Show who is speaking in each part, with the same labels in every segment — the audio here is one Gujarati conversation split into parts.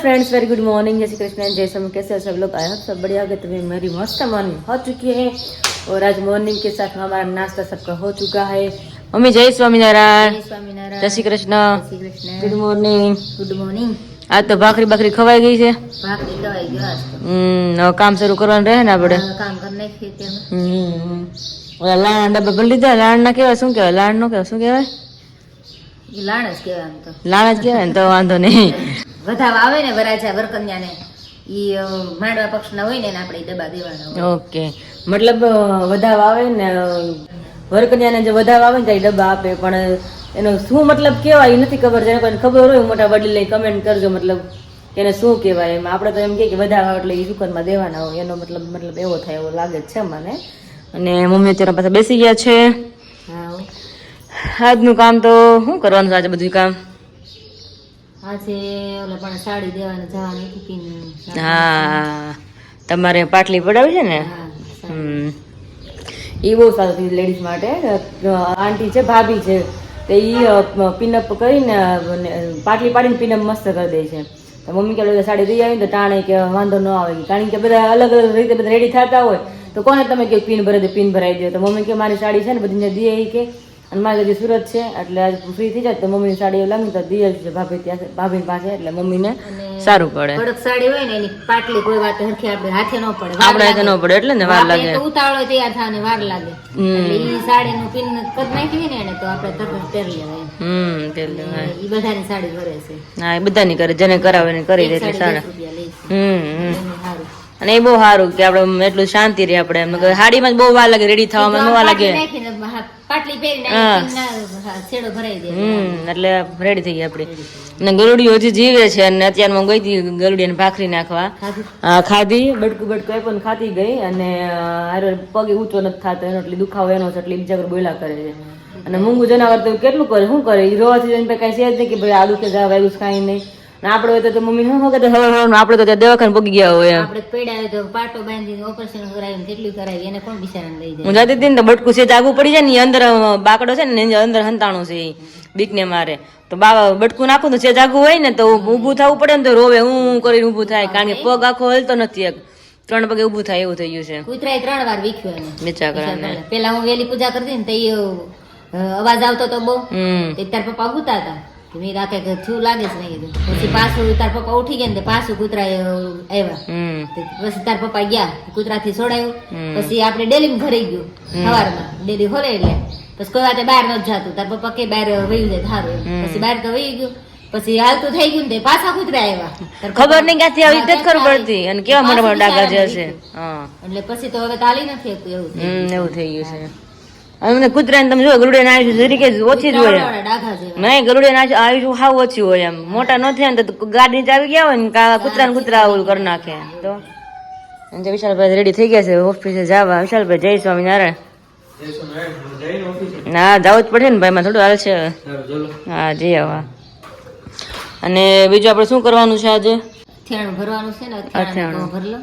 Speaker 1: Friends, very good morning. जय श्री कृष्ण, जय समय। कैसे सब लोग? आए हो सब बढ़िया होगा। तुम्हें मेरी मस्त मॉर्निंग हो चुकी है और आज मॉर्निंग के साथ हमारा नाश्ता सबका हो चुका है। मम्मी जय स्वामीनारायण। जय Shri Krishna. Good morning. Good morning. आज तो भाखरी भाखरी खवाई गई है। भाखरी खवाई गई आज तो। काम शुरू करવાનું રહે ને આપણે કામ કરી નાખીએ ઓલા લાણ ડબ્બા ભરી લીધા। લાણ ના કેવાય, શું કહેવાય? લાણ નો કહેવાય, શું કહેવાય? લાણ જ કહેવાય આમ તો। લાણ જ કહેવાય ને તો વાંધો નહીં। વધાવ આવે ને વરાજા વરકન્યાને ઈ માંડવા પક્ષના હોય ને આપણે ડબ્બા દેવાના હોય। ઓકે, મતલબ વધાવ આવે ને વરકન્યાને જે વધાવ આવે ને ત્યાં ડબ્બા આપે, પણ એનો શું મતલબ કહેવાય એ નથી ખબર। જેને કોઈને ખબર હોય મોટા વડીલ લઈ કમેન્ટ કરજો, મતલબ એને શું કહેવાય। એમ આપણે તો એમ કે વધાવ આવે એટલે એ સુકનમાં દેવાના હોય, એનો મતલબ એવો થાય એવો લાગે છે મને। અને મમ્મી અત્યારે પાછા બેસી ગયા છે। આજનું કામ તો શું કરવાનું છે? આજે બધું કામ આજે ઓલા પણ સાડી દેવાને જવાની હતી। હા, તમારે પાટલી પડાવી છે ને? એ બહુ સારું થયું લેડીઝ માટે। આંટી છે, ભાભી છે, તો એ પિનઅપ કરીને પાટલી પાડીને પિનઅપ મસ્ત કરી દે છે। તો મમ્મી કે સાડી દઈ આવી ને તો ટાણે કે વાંધો ન આવે, કારણ કે બધા અલગ અલગ રીતે બધા રેડી થતા હોય તો કોને તમે કે પિન ભરાઈ દે, પિન ભરાઈ દે। તો મમ્મી કે મારી સાડી છે ને બધી દે કે, અને મારી હજી સુરત છે એટલે આજ ફ્રી થઈ જાય તો મમ્મીની સાડી લાગી તો દિયલ છે ભાભી ત્યાં, ભાભી પાસે, એટલે મમ્મીને સારું પડે। કડક સાડી હોય ને એની પાટલી કોઈ વાત હરખી આપણે હાથે ન પડે, આપણે હાથે ન પડે એટલે ને વાર લાગે, ઉતાવળે તૈયાર થવાને વાર લાગે। એટલે ઈ સાડીનું પિન કદ નાખી ને એને તો આપણે તરત પહેરી લેવાય। તેલ લેવાય। ઈ બધાની સાડી કરે છે। હા, એ બધાની કરે, જેને કરાવે ને કરી દે એટલે સાડા। અને એ બહુ સારું કે આપણે એટલું શાંતિ રહે। આપણે એમ સાડીમાં જ બહુ વાર લાગે, રેડી થવામાં ન વાર લાગે, એટલે રેડી થઈ ગઈ આપડી। અને ગરુડિયો હજી જીવે છે અને અત્યારમાં ગઈ હતી ગરુડિયાને ભાખરી નાખવા, ખાધી, બટકું બટકું પણ ખાતી ગઈ। અને પગે ઊંચો નથી થતો એનો, એટલે દુખાવો એનો છે એટલે બીજા બોલા કરે છે। અને મૂંગું જનાવર તો કેટલું કરે, શું કરે? એ રોવાથી કઈ છે જ નહીં કે ભાઈ આ દુખે જા વાયુ કઈ નહીં। આપડે હોય તો મમ્મી શું કે આપડે તો દવાખાને પગી ગયા હોય, આપણે પડ્યા તો પાટો બાંધીને ઓપરેશન કરાવીને કેટલું કરાવી, એને કોણ બિચારાને લઈ જાય? હું જતી હતી ને તો બટકું છે જાગવું પડી જાય ને, અંદર બાકડો છે ને અંદર હંતાણું છે, બીકને મારે તો બટકું નાખું તો છે જાગવું હોય ને તો ઊભું થવું પડે ને તો રોવે, હું કરીને ઊભું થાય, કારણ કે પગ આખો હલતો નથી, એક 3 પગે ઊભું થાય એવું થઈ ગયું છે। કૂતરાએ 3 વાર વીખ્યું એને બિચારાને। પેલા હું વેલી પૂજા કરતી ને તો અવાજ આવતો તો બહુ, તાર પપ્પા ગુતા હતા મેં રાતે થયું લાગે છે નહીં, પછી પાછું તાર પપ્પા ઉઠી ગયા ને પાછું કૂતરા આવ્યા, પછી તાર પપ્પા ગયા કૂતરાથી છોડાયું, પછી આપણે ડેલી ભરાઈ ગયું સવારમાં, ડેલી ખોલે એટલે પછી કોઈ વાતે બહાર નથી જતું, તાર પપ્પા કે બહાર વહી જાય સારું, પછી બહાર તો વહી ગયું, પછી હાલતું થઈ ગયું ને પાછા કૂતરા આવ્યા, ખબર નહીં ક્યાંથી આવી જ ખબર પડતી, અને કેવા મોટા મોટા ડાઘા જે હશે, એટલે પછી તો હવે તાલી નથી શકતું એવું થઈ ગયું છે। અને કૂતરાને તમે જો ગરુડિયા આવી જરીકે ઓછી જ હોય, નહીં ગરુડિયા આવી હાવ ઓછી હોય, એમ મોટા ન થયા ને તો ગાડી નીચે આવી ગયા હોય ને કૂતરા ઓલું કરી નાખે। તો વિશાલભાઈ રેડી થઈ ગયા છે ઓફિસે જવા। વિશાલભાઈ જય સ્વામિનારાયણ। ના જવું જ પડે ને ભાઈ, માં થોડું હાલ છે। હા જી આવા। અને બીજું આપણે શું કરવાનું છે આજે? અથિયાણું ભરવાનું છે ને, અથિયાણું ભરલો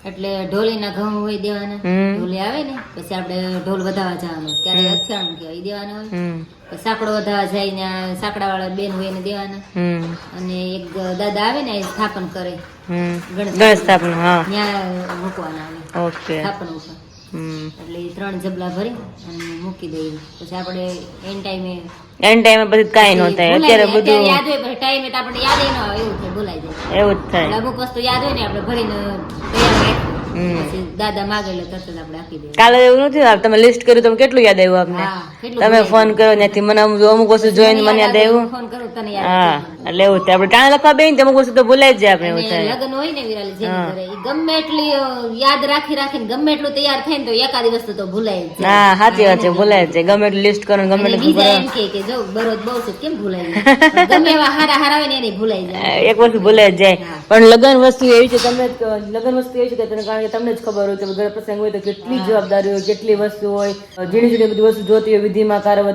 Speaker 1: એટલે ઢોલીના ઘઉં હોય દેવાના, ઢોલી આવે ને પછી આપણે ઢોલ વધાવા જવાનું, ત્યારે અથિયાણું કહેવાય દેવાના હોય। સાકડો વધાવા જાય ને સાકડા વાળા બેન હોય એને દેવાના, અને એક દાદા આવે ને એ સ્થાપન કરે, ગણેશ સ્થાપન ત્યાં મૂકવાના આવે, ઓકે સ્થાપન ઉપર, એટલે 3 જબલા ભરી અને મૂકી દઈએ। પછી આપણે એન ટાઈમે બધું કઈ ન થાય, અત્યારે બધું યાદ હોય, ટાઈમે તો આપણે યાદ ન આવે એવું થાય, ભૂલાઈ જાય એવું જ થાય। અમુક વસ્તુ યાદ હોય ને આપણે ભરીને પછી દાદા માગે એટલે તરત જ આપણે આપી દઈએ। કાલે એવું નથી તમે લિસ્ટ કર્યું, તમે કેટલું યાદ આવ્યું આપને? તમે ફોન કર્યો ત્યાંથી મને અમુક વસ્તુ જોઈને મને યાદ આવ્યું, ફોન કરું તને યાદ, હા એટલે એવું થાય। આપણે ટાણે લખવા બેન અમુક વસ્તુ તો ભૂલાઈ જ જાય આપણે, એવું થાય। લગ્ન હોય ને વિરાલી જેની ઘરે ગમે એટલી યાદ રાખીને ગમે એટલું તૈયાર થાય ને તો એકાદી વસ્તુ તો ભૂલાઈ જ જાય। હા સાચી વાત છે, ભૂલાઈ જ જાય, ગમે એટલું લિસ્ટ કરો ગમે એટલું બીજા એમ કે જો બરોજ બહુ છે કેમ ભૂલાઈ જાય, ગમે એવા હારા હારા હોય ને એને ભૂલાઈ જાય, એક વસ્તુ ભૂલાઈ જ જાય। પણ લગ્ન વસ્તુ એવી છે, તમે લગ્ન વસ્તુ એવી છે કે કારણ કે તમને જ ખબર હોય કે ઘર પ્રસંગ હોય તો કેટલી જવાબદારી હોય, કેટલી વસ્તુ હોય, ઝીણી ઝીણી બધી વસ્તુ જોતી હોય, વિધિમાં કારવા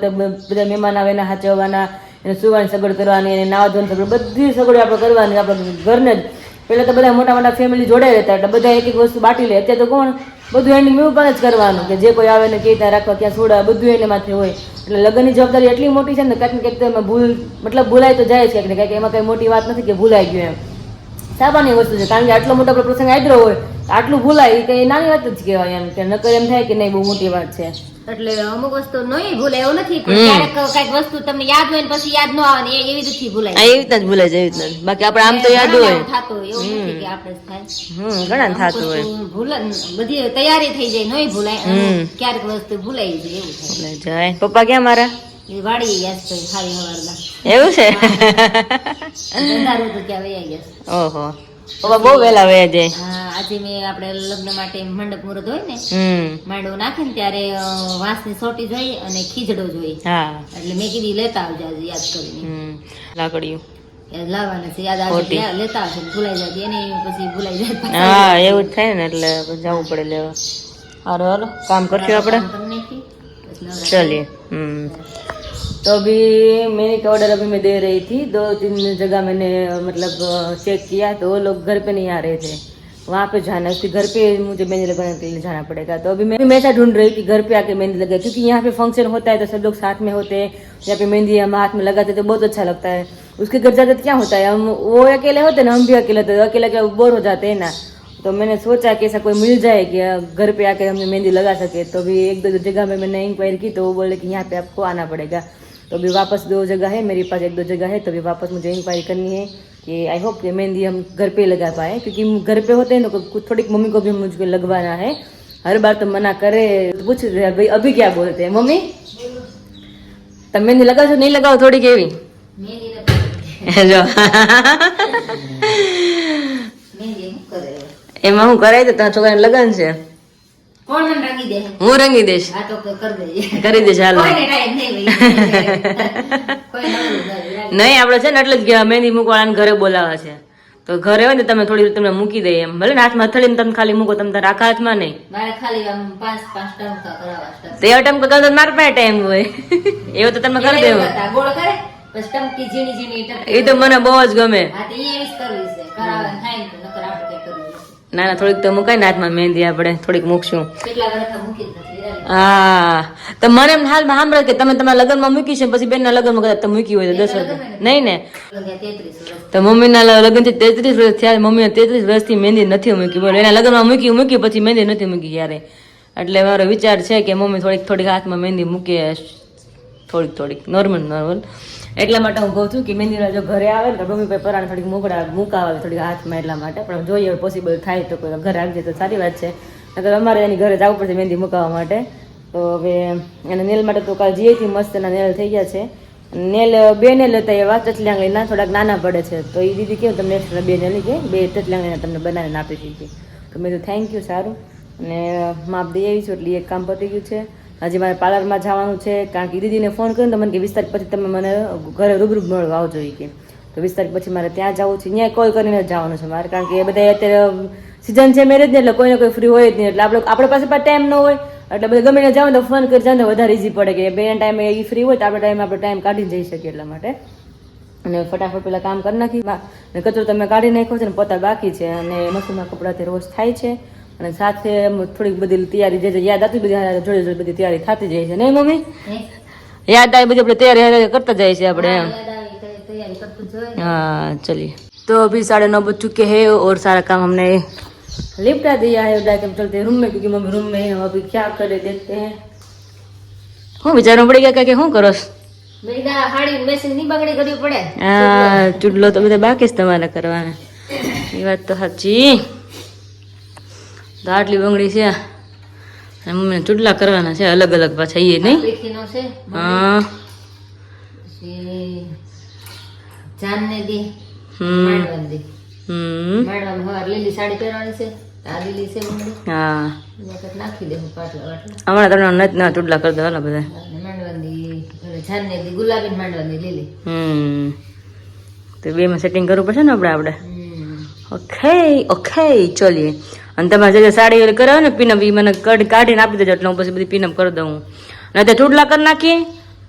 Speaker 1: બધા મહેમાન આવે એના હાચવવાના, એને સુવાની સગવડ કરવાની, એને નાવા ધોવાની સગવડ, બધી સગવડ આપણે કરવાની આપણે ઘરને જ। પહેલા તો બધા મોટા મોટા ફેમિલી જોડે રહેતા એટલે બધા એક એક વસ્તુ બાટી લે, અત્યારે તો કોણ બધું એન્ડિંગ મેં ઉપર જ કરવાનું કે જે કોઈ આવે ને કે ત્યાં રાખવા ક્યાં છોડા બધું એને માથે હોય. એટલે લગ્નની જવાબદારી એટલી મોટી છે ને કંઈક ને કંઈક તો એમાં ભૂલાય તો જાય છે કંઈક એમાં કઈ મોટી વાત નથી કે ભૂલાઈ ગયું એમ. સામાન્ય વસ્તુ છે કારણ કે આટલો મોટો આપણો પ્રસંગ આદરો હોય આટલું ભૂલાય એ કઈ નાની વાત જ કહેવાય એમ કે નકર એમ થાય કે નહીં બહુ મોટી વાત છે.
Speaker 2: એટલે અમુક વસ્તુ નહીં ભૂલે એવું નથી પણ ક્યારેક કઈક વસ્તુ તમને યાદ હોય ને પછી યાદ ન આવે ને એવી રીતે ભૂલાય.
Speaker 1: એવી રીતના જ ભૂલાય જાય એવી રીતના. બાકી આપણે આમ તો યાદ હોય
Speaker 2: થતું હોય એવું નથી કે આપણે થાય.
Speaker 1: ઘણા થતું હોય.
Speaker 2: ભૂલ બધી તૈયારી થઈ જાય નહીં ભૂલાય ક્યારેક વસ્તુ ભૂલાઈ જાય એવું થાય.
Speaker 1: જાય પપ્પા ક્યાં મારા
Speaker 2: એ વાડી ગયા છે ખાલી હવારના.
Speaker 1: એવું છે
Speaker 2: અંધારું તો ક્યાં વયા ગયા.
Speaker 1: ઓહો પપ્પા બહુ વહેલા વયા જાય.
Speaker 2: હા આજે મેં આપણે લગ્ન માટે મંડપ મુહૂર્ત હોય ને માંડવો નાખે ને ત્યારે વાંસની સોટી જોઈ અને ખીજડો જોઈ.
Speaker 1: હા
Speaker 2: એટલે મેં કીધી લેતા આવજો આજે યાદ કરીને.
Speaker 1: લાકડીયું
Speaker 2: યાદ લાવવાના છે યાદ આવશે લેતા આવશે ભૂલાઈ જાય એને પછી ભૂલાઈ જાય.
Speaker 1: હા એવું જ થાય ને એટલે જવું પડે લેવા. હાલો હાલો કામ કરશું આપણે चलिए. तो अभी मैंने का ऑर्डर अभी मैं दे रही थी 2-3 जगह मैंने मतलब चेक किया तो वो लोग घर पे नहीं आ रहे थे. वहाँ पे जाना उसके घर पे मुझे मेहंदी लगाने के लिए जाना पड़ेगा. तो अभी मैं ऐसा ढूंढ रही कि घर पे आके मेहंदी लगाए क्योंकि यहाँ पे फंक्शन होता है तो सब लोग साथ में होते हैं. यहाँ पे मेहंदी हम हाथ में लगाते तो बहुत अच्छा लगता है. उसके घर जाते तो क्या होता है हम वो अकेले होते ना हम भी अकेले होते अकेले क्या बोर हो जाते हैं ना. तो मैंने सोचा कि ऐसा कोई मिल जाए कि घर पे आकर हमने मेहंदी लगा सके. तो अभी 1-2 जगह में मैंने इंक्वायरी की तो वो बोले कि यहाँ पे आपको आना पड़ेगा. तो अभी वापस 2 जगह है मेरे पास 1-2 जगह है. तो अभी वापस मुझे इंक्वायरी करनी है कि आई होप कि मेहंदी हम घर पे लगा पाए क्योंकि घर पे होते हैं ना कुछ थोड़ी मम्मी को भी मुझको लगवाना है. हर बार तो मना करे तो पूछ रहे भाई अभी क्या बोलते हैं मम्मी तब मेहंदी लगा जो नहीं लगाओ थोड़ी केवी जो એમાં હું કરાય તો તારા છોકરાને લગન છે
Speaker 2: કોણ મને રંગી દે
Speaker 1: હું રંગી દઈશ
Speaker 2: આ તો
Speaker 1: કરી દઈશ હાલ
Speaker 2: કોઈને ટાઈમ નહીં કોઈ
Speaker 1: નહીં આપણે છે ને એટલે જ ગયા મહેંદી મૂકવાના ઘરે બોલાવા છે તો ઘરે હોય ને તમે થોડી તમને મૂકી દઈએ એમ ભલે ને હાથમાં થળીને તમે ખાલી મૂકો તમે તારા આખા હાથમાં નહીં
Speaker 2: મારે ખાલી આમ 5 ટમકા કરાવવા
Speaker 1: તો એ ટમકા કરતો મારા પાસે ટાઈમ હોય એવો તો તમે કરી દેવો
Speaker 2: ગોળ કરે પછી ટમકી ઝીણી ઝીણી
Speaker 1: એ તો મને બહુ જ ગમે
Speaker 2: હા તો એ એવી જ કરવી છે કરાવવા થાય ને નકર આપણે કઈ કરવું
Speaker 1: ના ના થોડીક તો મુકાય ને હાથમાં મહેંદી આપણે થોડીક મૂકશું
Speaker 2: કેટલા વર્ષ મૂકી નથી
Speaker 1: હા તો મને એમ હાલમાં સાંભળે કે તમે તમારા લગ્નમાં મૂકી છે પછી બેનના લગ્નમાં કદાચ તમે મૂકી હોય તો 10 વર્ષ નહીં ને
Speaker 2: 33 વર્ષ
Speaker 1: તો મમ્મીના લગ્ન થી 33 વર્ષ થયા મમ્મીએ 33 વર્ષથી મહેંદી નથી મૂકી બોલો એના લગ્નમાં મૂકી પછી મહેંદી નથી મૂકી ક્યારે. એટલે મારો વિચાર છે કે મમ્મી થોડીક હાથમાં મહેંદી મૂકે થોડીક નોર્મલ એટલા માટે હું કહું છું કે મહેંદી જો ઘરે આવે ને તો મમ્મી ભાઈ પરાણે થોડીક મુકાવે થોડીક હાથમાં એટલા માટે પણ જોઈએ પોસિબલ થાય તો કોઈ ઘરે આવી જાય તો સારી વાત છે. નકર અમારે એની ઘરે જવું પડશે મહેંદી મુકાવવા માટે. તો હવે એના નેલ માટે તો કાલ જીએથી મસ્ત એના નેલ થઈ ગયા છે. નેલ 2 નેલ હતા એવા ટચલાંગલીના થોડાક નાના પડે છે તો એ દીદી કેવું તમને એક્સ્ટ્રા 2 નેલ કે 2 ટચલાંગલીના તમને બનાવીને આપી દીધી. તો મેં તો થેન્ક યુ સારું અને માપ દઈ આવી છું એટલે એક કામ પતી ગયું છે. હજી મારે પાર્લરમાં જવાનું છે કારણ કે દીદીને ફોન કર્યો તો મને કે 20 તારીખ પછી તમે મને ઘરે રૂબરૂ મળવા આવજો કે તો 20 તારીખ પછી મારે ત્યાં જવું છે ત્યાં કોલ કરીને જવાનું છે મારે કારણ કે એ બધા અત્યારે સિઝન છે મેરેજ ને એટલે કોઈને કોઈ ફ્રી હોય જ નહીં એટલે આપણે પાસે ટાઈમ ન હોય એટલે બધા ગમે જાવ તો ફોન કરી જાવ તો વધારે ઇઝી પડે કે બે ટાઈમે એ ફ્રી હોય તો આપણે ટાઈમ કાઢીને જઈ શકીએ એટલા માટે. અને ફટાફટ પેલા કામ કરી નાખી અને કચરો તમે કાઢી નાખ્યો છે ને પોતા બાકી છે અને મશીનમાં કપડાથી રોજ થાય છે અને સાથે થોડીક બધી તૈયારી જે યાદ આવતી બધી જોડે બધી તૈયારી થતી જાય છે નહીં મમ્મી યાદ આવી બધી આપણે તૈયારી કરતા જાય છે આપણે એમ. हाँ चलिए तो अभी 9:30 बज चुके हैं और सारा काम हमने लिपटा दिया है. उठा के चलते रूम में क्योंकि मम्मी रूम में है. अभी क्या करे देखते हैं. હું વિચારવું પડી ગયા કે શું કરો
Speaker 2: મેડા હાડી મેસિંગ ની બગડી કરવી પડે.
Speaker 1: હા ચૂડલો તો બધા બાકી જ તમારે કરવાના એ વાત તો સાચી. તો આટલી બંગડી છે મમ્મીને ચૂડલા કરવાના છે અલગ અલગ પાછા એ નહીં. હા
Speaker 2: જાનને દી માંડવાની દી માંડવાની હવાર લીલી સાડી પહેરવાની છે આ લીલી છે બંગડી. હા નાખી દે હું પાટલા વાટલા
Speaker 1: હમણાં તમને નથી ના ચૂડલા કરી દેવાના બધા
Speaker 2: માંડવાની જાનને દી ગુલાબી માંડવાની લીલી.
Speaker 1: તો બે માં સેટિંગ કરવું પડશે ને આપણે ઓકે ચલીએ. અને તમારે જે સાડી કરાવે ને પીનઅપ એ મને કાઢીને આપી દેજો એટલે હું પછી બધી પીનઅપ કરી દઉં. અને તે ચૂડલા કરી નાખીએ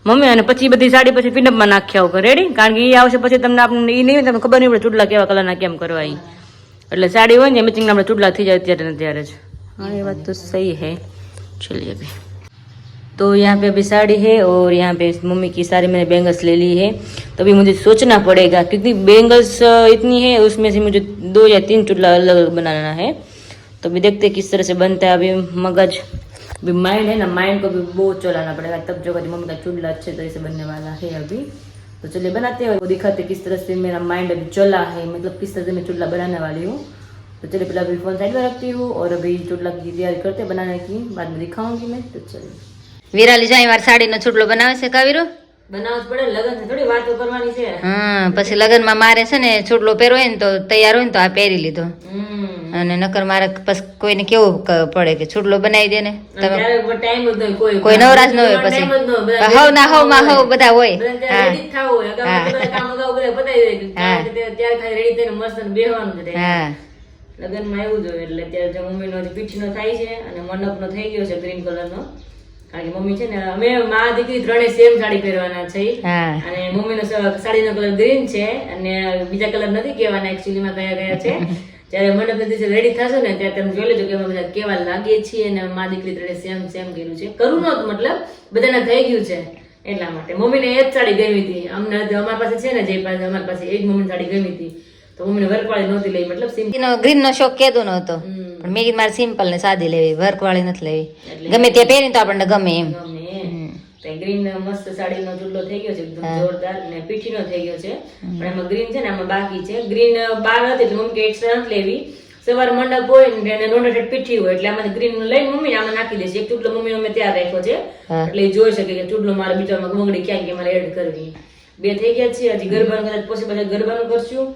Speaker 1: મમ્મી અને પછી બધી સાડી પછી પીનઅપમાં નાખી આવું રેડી કારણ કે એ આવશે પછી તમને આપણે એ નહીં તમને ખબર નહીં પડે ચૂડલા કેવા કલરના કેમ કરવા. એટલે સાડી હોય ને મેચિંગ આપણે ચૂડલા થઈ જાય ત્યારે જ हाँ ये बात तो सही है। चलिए अभी तो यहाँ पे अभी साड़ी है और यहाँ पे मम्मी की सारी मैंने बैंगल्स ले ली है। तो अभी मुझे सोचना पड़ेगा क्योंकि बैंगल्स इतनी है, उसमें से मुझे 2 या 3 चुटला अलग अलग बनाना है। तो अभी देखते हैं किस तरह से बनता है। अभी मगज अभी माइंड है ना, माइंड को भी बहुत चलाना पड़ेगा, तब जो मम्मी का चुटला अच्छे तरह से बनने वाला है अभी। तो चलिए बनाते हैं, वो दिखाते किस तरह से मेरा माइंड अभी चला है, मतलब किस तरह से मैं चुटला बनाने वाली हूँ। तो चलिए पहले अभी फोन साइड में रखती हूँ और अभी चुटला की तैयारी करते हैं बनाने की, बाद में दिखाऊंगी मैं। तो चलिए
Speaker 2: વિરાલી જાય મારી સાડીનો છૂટલો બનાવે છે કાવીરો.
Speaker 1: બનાવવું જ પડે, લગન છે થોડી વાતો કરવાની છે.
Speaker 2: હા પછી લગનમાં મારે છે ને છૂટલો પહેરો હોય ને તો તૈયાર હોય ને તો આ પહેરી લીધો અને નકર મારે પછી કોઈને કેવું પડે કે છૂટલો બનાવી દે ને તમે
Speaker 1: ટાઈમ જ નહીં, કોઈ
Speaker 2: નવરાજ ન હોય પછી હવ ના હવ માં હવ બધા હોય. હા
Speaker 1: રેડી થાવ હોય અગાઉ કામ અગાઉ બધા પતાવી દે ત્યારે ખાલી રેડી થઈને મસ્ત બેહવાનું છે.
Speaker 2: હા
Speaker 1: લગનમાં એવું જોઈએ એટલે ત્યારે જો મમ્મીનો પીઠનો થાય છે અને મંડપનો થઈ ગયો છે ગ્રીન કલરનો. કારણ કે મમ્મી છે ને અમે માં દીકરી ત્રણેય સેમ સાડી પહેરવાના છે અને મમ્મીનો સાડીનો કલર ગ્રીન છે અને બીજા કલર નથી કહેવાના એકચ્યુઅલી માં કયા કયા છે. જ્યારે મંડપ દિવસે રેડી થશો ને ત્યારે તમે જોઈ લેજો કે અમે બધા કેવા લાગીએ છીએ અને માં દીકરી ત્રણેય સેમ સેમ કર્યું છે. કરવું નહોતું, મતલબ બધાને થઈ ગયું છે એટલા માટે. મમ્મીને એ જ સાડી ગમી હતી, અમને અમારી પાસે છે ને જે પાસે અમારી પાસે એ જ મમ્મીની સાડી ગમી હતી તો મમ્મીને વર્કવાળી નહોતી લઈ, મતલબ સિમ્પલ
Speaker 2: ગ્રીન નો શોખ કેતો નહોતો પણ મેં કીધું મારે સિમ્પલ ને સાદી લેવી, વર્ક વાળી નથી લેવી, ગમે તે પહેરી તો આપણને ગમે એમ.
Speaker 1: ગ્રીન મસ્ત સાડીનો ચૂડલો થઈ ગયો છે એકદમ જોરદાર ને પીઠીનો થઈ ગયો છે. પણ એમાં ગ્રીન છે ને આમાં બાકી છે. ગ્રીન બાર હતી એટલે મમ્મી કે એક્સ્ટ્રા નથી લેવી, સવાર મંડપ હોય ને નોંધેઠ પીઠી હોય એટલે આમાં ગ્રીન લઈને મમ્મી આમાં નાખી દેશે. એક ચૂડલો મમ્મી અમે ત્યાં રાખ્યો છે એટલે એ જોઈ શકે કે ચૂડલો મારા બીજામાં બંગડી ક્યાં કે મારે એડ કરવી. 2 થઈ ગયા છે. હજી ગરબાનું કદાચ પોસિબલ ગરબાનું કરશું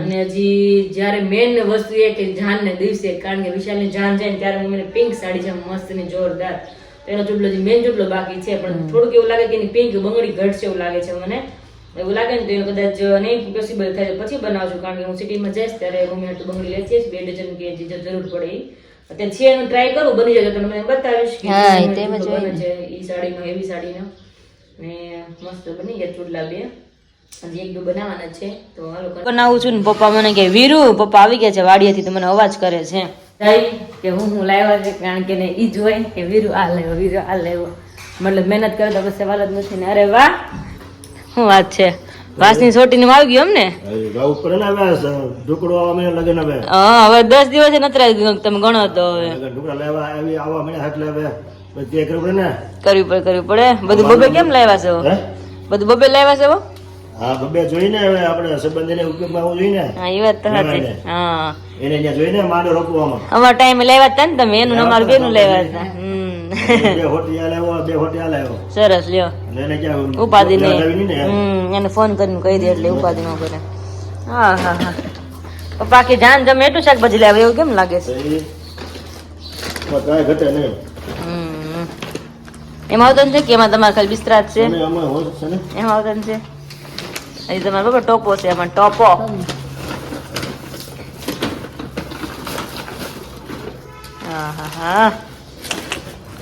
Speaker 1: અને હજી જયારે મેન વસ્તુ એ કે જાન ને દિવસે, કારણ કે વિશાલની જાન જાય ને ત્યારે મમ્મીને પિંક સાડી છે મસ્ત ની જોરદાર, એનો ચૂડલો જે મેન ચૂડલો બાકી છે. પણ થોડુંક એવું લાગે કે એની પિંક બંગડી ઘટશે એવું લાગે છે મને. એવું લાગે ને તો એનો કદાચ નહીં પોસિબલ થાય પછી બનાવશું, કારણ કે હું સિટીમાં જઈશ ત્યારે મમ્મી આટલું બંગડી લેતી જ 2 ડઝન કે જે જરૂર પડે એ અત્યારે છે એનું ટ્રાય કરું, બની જાય તો તમને બતાવીશ કે બને છે એ સાડીનો, એવી સાડીનો. ને મસ્ત બની ગયા ચૂડલા 2, હજી 1-2 બનાવવાના છે. તો હાલો બનાવું છું ને પપ્પા મને કે વીરુ પપ્પા આવી ગયા છે વાડીએથી, તો મને અવાજ કરે છે કે હું લાવ્યા છે, કારણ કે ઈ જ હોય કે વીરુ આ લાવ્યો, વીરુ આ લાવ્યો, મતલબ મહેનત કરે તો પછી સવાલ જ નથી ને. અરે વાહ શું વાત છે, વાસની સોટીને આવી ગયો એમ ને. હા હવે 10 દિવસે નતરાઈ ગયું તમે ગણો તો હવે કરવી પડે. બધું બબે કેમ લાવ્યા છો? બધું બબે લાવ્યા છો?
Speaker 3: હા બબે જોઈને હવે આપણે સંબંધીને ઉપયોગમાં આવવું જોઈએ ને.
Speaker 1: હા એ વાત તો સાચી. હા
Speaker 3: એને ત્યાં જોઈને માંડો રોકવામાં
Speaker 1: અમારા ટાઈમે લાવ્યા હતા ને તમે, એનું અમારું બેનું લાવ્યા હતા.
Speaker 3: 2 હોટિયા લાવ્યો, 2 હોટિયા લાવ્યો.
Speaker 1: સરસ લ્યો,
Speaker 3: એને ક્યાં
Speaker 1: ઉપાધિ નહીં. એને ફોન કરીને કહી દે એટલે ઉપાધિ ન કરે. હા હા હા પપ્પા કે જાન જમે એટલું શાકભાજી લાવે એવું કેમ લાગે છે?
Speaker 3: કાંઈ ઘટે નહીં.
Speaker 1: એમાં આવતા છે કે એમાં તમારે ખાલી બિસ્તરા જ છે?
Speaker 3: એમાં
Speaker 1: આવતા છે. હજી તમારે બરાબર ટોપો છે, એમાં ટોપો. હા હા હા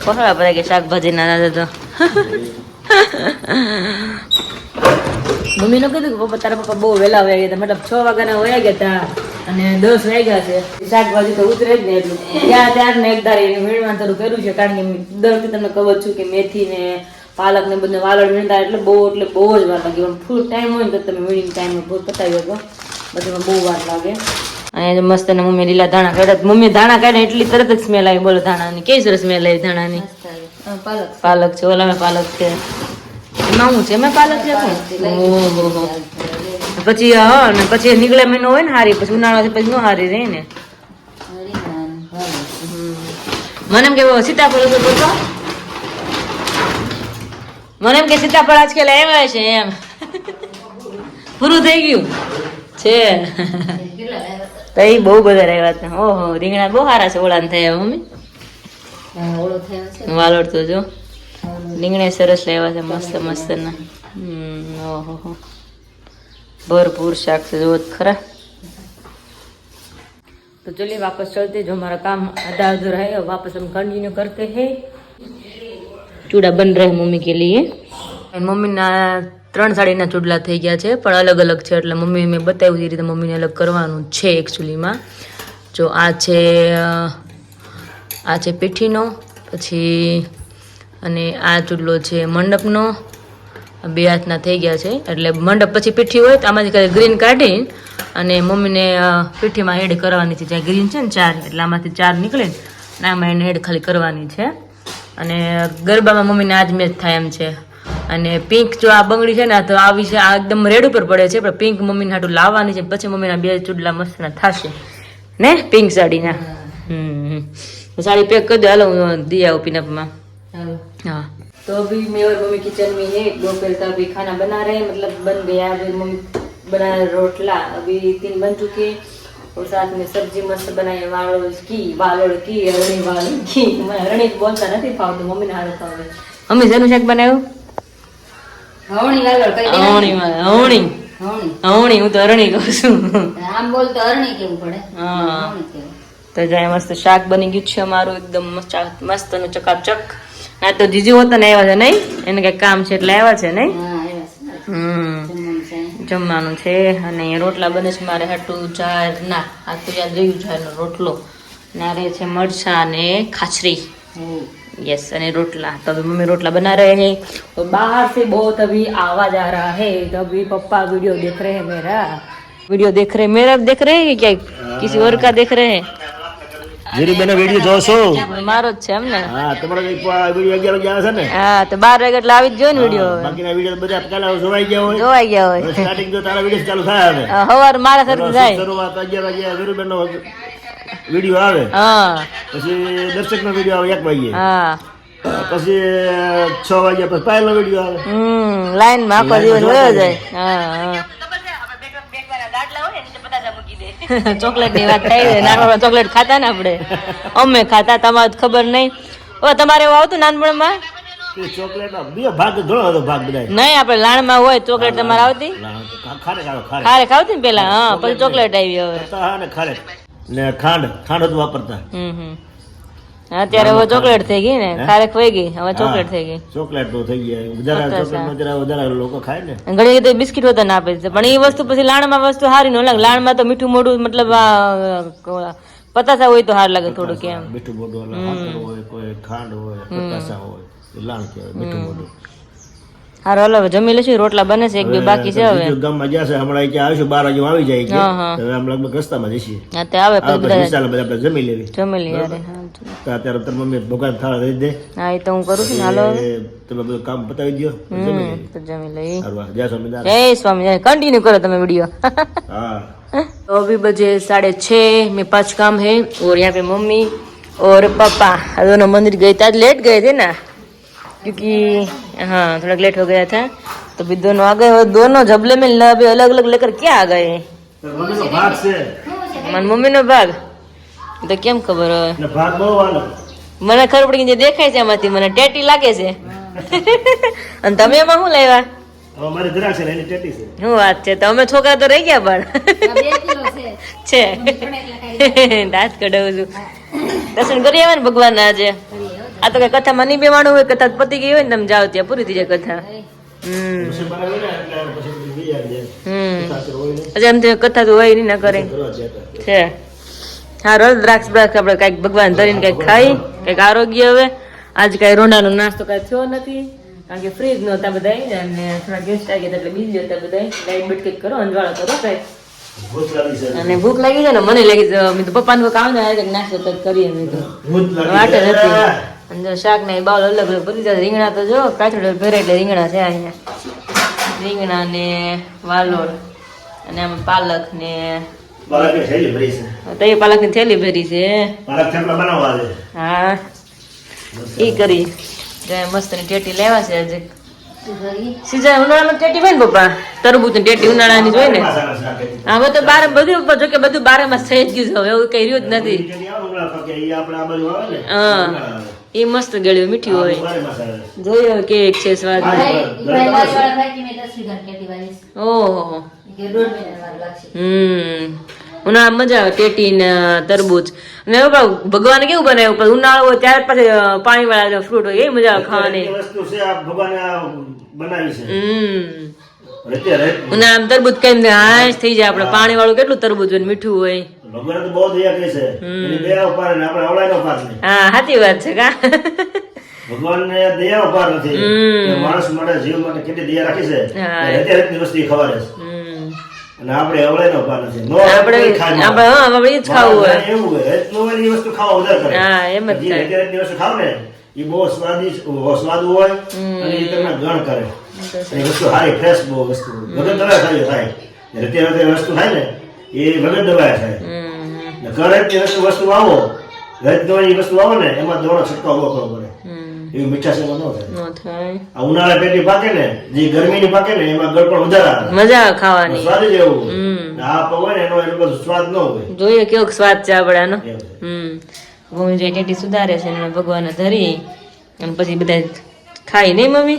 Speaker 1: કોસળા ભરાય કે શાકભાજી ના તો મમ્મીને કીધું કે પપ્પા તારા પપ્પા બહુ વહેલા વયા ગયા હતા, મતલબ 6 વાગ્યાના વયા ગયા હતા અને 10 વાગ્યા છે. શાકભાજી તો ઉતરે જ ને એટલું ત્યાં ત્યાર ને એક ધારી વીણવાનું શરૂ કર્યું છે, કારણ કે દર વખતે તમને ખબર છું કે મેથી ને પાલક ને બધું વાલળ વીણતા એટલે બહુ જ વાર લાગે. ફૂલ ટાઈમ હોય ને તો તમે વીણીને ટાઈમ પતાવી શકો, બધું બહુ વાર લાગે. અને મસ્ત ને મમ્મી લીલા ધાણા કાઢ્યા. મમ્મી ધાણા કાઢે એટલી તરત જ સ્મેલ આવી, બોલો ધાણાની કેવી સરસ સ્મેલ આવી ધાણાની. પાલક છે, ઓલામાં પાલક છે, એમાં શું છે? એમાં પાલક છે. ઓહો પછી હા ને પછી નીકળે મહિનો હોય ને હારી, પછી ઉનાળો પછી નો હારી રહે ને. મને એમ કે સીતાફળ મને એમ કે સીતાફળ આજકાલ આવ્યા છે એમ પૂરું થઈ ગયું છે. તો એ બહુ બધા રહ્યા હતા. ઓહો રીંગણા બહુ સારા છે. ઓળાન થયા મમ્મી, વાલોડ તો જો રીંગણા સરસ લેવા છે મસ્ત મસ્ત ના. ઓહો ભરપૂર શાક છે જો ખરા. तो चलिए वापस चलते, जो हमारा काम आधा अधूरा है वापस हम कंटिन्यू करते हैं. चूड़ा बन रहे मम्मी के लिए. मम्मी ना 3 સાડીના ચૂડલા થઈ ગયા છે પણ અલગ અલગ છે, એટલે મમ્મી મેં બતાવ્યું એ રીતે મમ્મીને અલગ કરવાનું છે એકચ્યુઅલીમાં. જો આ છે આ છે પીઠીનો, પછી અને આ ચૂડલો છે મંડપનો. બે હાથના થઈ ગયા છે, એટલે મંડપ પછી પીઠી હોય તો આમાંથી ખાલી ગ્રીન કાઢી અને મમ્મીને પીઠીમાં એડ કરવાની છે. જ્યાં ગ્રીન છે ને 4, એટલે આમાંથી 4 નીકળે ને આમાં એને એડ ખાલી કરવાની છે. અને ગરબામાં મમ્મીને આજ મેચ થાય એમ છે. અને પિંક જો આ બંગડી છે ને તો આ વિશે આ એકદમ રેડ ઉપર પડે છે, પણ પિંક મમ્મીને હાટું લાવવાની છે. પછી મમ્મીના 2 ચૂડલા મસ્તના થશે ને પિંક સાડીના. साड़ी पैक कर दो, हेलो दिया पिनअप में। हाँ तो अभी मैं और मम्मी किचन में है, दोपहर का अभी खाना बना रहे हैं, मतलब बन गया। अभी मम्मी बना रहे रोटला, अभी 3 बन चुके हैं और साथ में सब्जी मस्त बनाई वालोड़ की अरणी की। मैं अरणी बोलता नहीं फावતું, મમ્મી ને હારું ફાવે। મમ્મી શેનું શાક બનાવ્યું?
Speaker 2: હવણી વાલોડ કઈ દે?
Speaker 1: હવણી હું તો અરણી કહું છું।
Speaker 2: આમ બોલ તો અરણી કેવું પડે।
Speaker 1: હા
Speaker 2: હવણી કેવું।
Speaker 1: તો જાય મસ્ત શાક બની ગયું છે અમારું એકદમ મસ્ત નું ચકાચક। ના તો જીજુ હોતા ને આવ્યા છે નહીં, એને કઈ કામ છે એટલે આવ્યા છે નહીં।
Speaker 2: હા આવ્યા છે।
Speaker 1: જમવાનું છે અને રોટલા બને છે મારે હાટું જાર ના આ તો યાદ રહ્યું જારનો રોટલો ના રહે છે મરચા અને ખાચરી। यस અને रोटला। तो अभी मम्मी रोटला बना रहे हैं तो बाहर से बहुत अभी आवाज आ रहा है। तो अभी पप्पा वीडियो देख रहे हैं, मेरा देख रहे हैं कि क्या किसी और का देख रहे हैं?
Speaker 3: જીરી બેનો વિડિયો જોશો?
Speaker 1: મારો જ છે એમ ને?
Speaker 3: હા તમારો વિડિયો 11 વાગે આવે છે ને?
Speaker 1: હા તો 12 વાગે એટલે આવી જ જોઈએ ને વિડિયો।
Speaker 3: બાકીના વિડિયો બધા કાલે જોવાઈ ગયા હોય। સ્ટાર્ટિંગ જો તારા વિડિયો ચાલુ થાય હવે
Speaker 1: સવાર મારા સરથી જાય
Speaker 3: શરૂઆત 11 વાગે જીરી બેનો વિડિયો આવે।
Speaker 1: હા
Speaker 3: પછી દર્શકનો વિડિયો આવે 1 વાગે।
Speaker 1: હા
Speaker 3: પછી 6 વાગ્યા પછી પાયલનો વિડિયો આવે।
Speaker 1: લાઈન માં આખો દિવસ વયો જાય। હા ચોકલેટ ની વાત થઈ છે, નાનપણમાં ચોકલેટ ખાતા ને આપણે, અમે ખાતા, તમારે ખબર નહીં। ઓ તમારે એવું આવતું નાનપણમાં?
Speaker 3: ચોકલેટ બે ભાગ ઘણો હતો ભાગ બધા
Speaker 1: નહીં, આપણે લાણમાં હોય ચોકલેટ તમારે આવતી? ખારે ખાવતી ને પેલા? હા પછી ચોકલેટ આવી હવે
Speaker 3: ને ખારે ને ખાંડ જ વાપરતા।
Speaker 1: અત્યારે હવે ચોકલેટ થઈ ગઈ ને, ખારેક વહી ગઈ, હવે ચોકલેટ થઈ ગઈ।
Speaker 3: ચોકલેટ તો થઈ ગયા જરા, ચોકલેટમાં જરા વધારે લોકો ખાય ને।
Speaker 1: ઘણી જગ્યાએ બિસ્કિટ હોતા ના આપે છે, પણ એ વસ્તુ પછી લાણમાં વસ્તુ સારી ન લાગે। લાણમાં તો મીઠું મોઢું, મતલબ પતાસા હોય તો સારું લાગે થોડું, કેમ
Speaker 3: મીઠું મોઢું હોય, કોઈ ખાંડ હોય, પતાસા હોય, લાણ કહેવાય મીઠું મોઢું।
Speaker 1: હારું હાલો જમી લેશું, રોટલા બને છે, 1-2 બાકી છે હવે।
Speaker 3: ગામમાં ગયા છે હમણાં ક્યાં આવીશું 12 વાગે આવી જાય કે હવે આમ લગભગ રસ્તામાં જઈશું।
Speaker 1: હા તે આવે પછી બધા
Speaker 3: આપણે જમી લેવી,
Speaker 1: જમી લઈએ। અરે
Speaker 3: તો અત્યારે તાર મમ્મી ભગવાન થાળ દઈ દે।
Speaker 1: હા એ તો હું કરું છું ને, હાલો
Speaker 3: તમે બધું કામ પતાવી દો,
Speaker 1: તો જમી લઈએ।
Speaker 3: જય સ્વામિનારાયણ।
Speaker 1: જય સ્વામિનારાયણ। कंटिन्यू करो तुम्हें वीडियो।
Speaker 3: हाँ
Speaker 1: तो अभी बजे 6:30 में 5 काम है और यहाँ पे मम्मी और पापा दोनों मंदिर गए थे। आज लेट गए थे ना, क्योंकि हाँ थोड़ा लेट हो गया था, तो भी दोनों आ गए। और दोनों झबले में अभी अलग अलग लेकर क्या आ गए?
Speaker 3: મમ્મી નો ભાગ છે,
Speaker 1: मन मम्मी નો ભાગ તો કેમ ખબર હોય?
Speaker 3: ને ભાગ બહુ વાલો
Speaker 1: મને ખબર પડી જે દેખાય છે એમાંથી મને ટેટી લાગે છે। અને તમે એમાં શું લાવ્યા?
Speaker 3: હવે મારી ગ્રાહક છે ને એની ટેટી છે।
Speaker 1: શું વાત છે, તમે છોકરા તો રહી ગયા પણ
Speaker 2: 2 કિલો છે
Speaker 1: છે દાંત કઢાવું છું। દર્શન કરી આવ્યા ને ભગવાન આજે? આ તો કઈ કથામાં નહીં બેવાનું હોય, કથા પતી ગઈ હોય ને તમે જાઓ ત્યાં પૂરી થઈ જાય કથા।
Speaker 3: પછી બનાવી ને એટલે પછી બી આવી જાય
Speaker 1: અચ્છા એમ તો કથા તો હોય નહીં ના કરે
Speaker 3: કરવા જતા
Speaker 1: છે। હા રોજ દ્રાક્ષ આપણે કઈક ભગવાન ધરીને કઈક ખાઈ, કઈક આરોગ્ય। હવે આજ કઈ રોંડાનો નાસ્તો કઈ થયો નથી, કારણ કે ફ્રીજ નહોતા બધા અને થોડા ગેસ્ટ આવી ગયા એટલે બીજી હતા બધા। લાઈટ બેટ કઈક કરો, અંજવાળો કરો કઈ,
Speaker 3: ભૂખ લાગી છે
Speaker 1: અને ભૂખ લાગી છે ને મને લાગી છે। મેં તો પપ્પાને કોઈ કામ ને નાસ્તો તો કરીએ, મેં તો
Speaker 3: ભૂખ લાગી
Speaker 1: વાટ જ હતી। અને શાક ને બાઉલ અલગ અલગ બધી જાય। રીંગણા તો જો કાચડો ભરે એટલે રીંગણા છે અહીંયા, રીંગણા ને વાલોળ અને આમ પાલક ને
Speaker 3: પાલકની થેલી ભરી છે,
Speaker 1: તઈ પાલક ની થેલી ભરી છે।
Speaker 3: પાલક થેપલા બનાવવા છે।
Speaker 1: હા ઈ કરી મસ્ત ની ટેટી લેવા છે આજે। સીઝન ઉનાળામાં ટેટી હોય ને પપ્પા, તરબૂચ ની ટેટી ઉનાળાની હોય ને। હવે તો બાર બધું જો કે બધું 12 માસ થઈ જ ગયું છે, હવે એવું કઈ રહ્યું જ નથી। હા એ મસ્ત ગળ્યું મીઠી હોય, જોયો કેક છે સ્વાદ।
Speaker 2: ઇબ્રાહિમ વાળા ભાઈ મેં 10 વીઘા કેટી વાળી છે।
Speaker 1: ઓહો
Speaker 2: કે 1.5 મહિના વાર લાગશે।
Speaker 1: ઉનાળા મજા આવે ટેટી ને તરબૂચ ને ભગવાને કેવું બનાવ્યું, પણ ઉનાળો હોય ત્યારે પછી પાણી વાળા ફ્રૂટ હોય એ મજા આવે ખાવાની।
Speaker 3: વસ્તુ છે આ ભગવાને બનાવી છે।
Speaker 1: ઉનાળામાં તરબૂચ કઈ હાશ થઈ જાય આપણે, પાણી વાળું કેટલું તરબૂચ હોય મીઠું હોય।
Speaker 3: ભગવાને તો બહુ દયા કરી છે એની દયા ઉપર ને આપણે અવળાયનો પાર નહીં.
Speaker 1: હા સાચી વાત છે કા
Speaker 3: ભગવાનને દયા ઉપર નથી કે માણસ માટે જીવ માટે કેટલી દયા રાખી છે
Speaker 1: હા.
Speaker 3: અત્યારે વસ્તુ ખવાડે છે અને આપણે અવળાયનો પાર નથી નો
Speaker 1: આપણે આપણે હા આપણે ઈ જ ખાવું હોય
Speaker 3: એવું હોય રત્નો હોય એ વસ્તુ ખાવા વધારે કરે.
Speaker 1: હા એમ જ
Speaker 3: જે
Speaker 1: થાય
Speaker 3: અત્યારે વસ્તુ ખાવ ને એ બહુ સ્વાદિષ્ટ સ્વાદ હોય અને એ તમને ગણ કરે એ વસ્તુ સારી ફ્રેશ બહુ વસ્તુ વગર દવા થાય અત્યારે વસ્તુ થાય ને એ વગર દવા થાય ને ઘરે વસ્તુ વાવો રત્નો એ વસ્તુ વાવો ને એમાં દવાનો છંટકાવ બહુ કરવો પડે એવી મીઠાશ એમાં ન થાય.
Speaker 1: નો થાય
Speaker 3: આ ઉનાળા પેટી પાકે ને જે ગરમીની પાકે ને એમાં ગળ પણ વધારે આવે
Speaker 1: મજા આવે ખાવાની
Speaker 3: સ્વાદ જ એવું હોય. ને આ પવન એનો એટલો બધો સ્વાદ ન હોય
Speaker 1: જોઈએ કેવો સ્વાદ છે આપણાનો
Speaker 3: એવું છે.
Speaker 1: મમ્મી જે ટેટી સુધારે છે ને ભગવાન ધરી અને પછી બધા ખાઈ नहीं मम्मी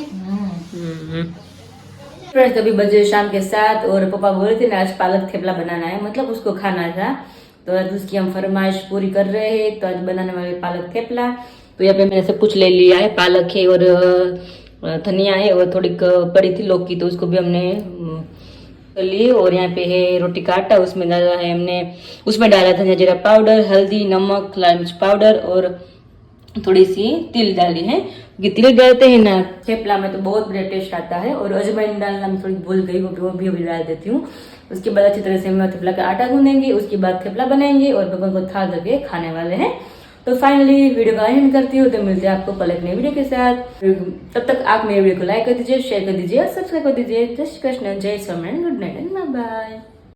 Speaker 1: फ्रेंड्स अभी बजे शाम के 7 और पापा बोल रहे थे ना आज पालक थेपला बनाना है मतलब उसको खाना था तो आज उसकी हम फरमाइश पूरी कर रहे हैं तो आज बनाने वाले पालक थेपला तो यहाँ पे मैंने सब कुछ ले लिया है पालक है और धनिया है और थोड़ी पड़ी थी लौकी तो उसको भी हमने ली और यहाँ पे है रोटी का आटा उसमें डाला है हमने उसमें डाला था जीरा पाउडर हल्दी नमक लाल मिर्च पाउडर और थोड़ी सी तिल डाली है क्योंकि तिल डालते हैं ना थेपला में तो बहुत बढ़िया टेस्ट आता है और अजवाइन डालना मैं थोड़ी भूल गई वो भी अभी डाल देती हूँ उसके बाद अच्छी तरह से हम थेपला का आटा गूंदेंगे उसके बाद थेपला बनाएंगे और भगवान को थाल करके खाने वाले हैं तो फाइनली वीडियो का एंड करती हूँ तो मिलते हैं आपको कल एक नई वीडियो के साथ तब तक आप मेरे वीडियो को लाइक कर दीजिए शेयर कर दीजिए और सब्सक्राइब कर दीजिए जय श्री कृष्ण जय Swami good night and bye bye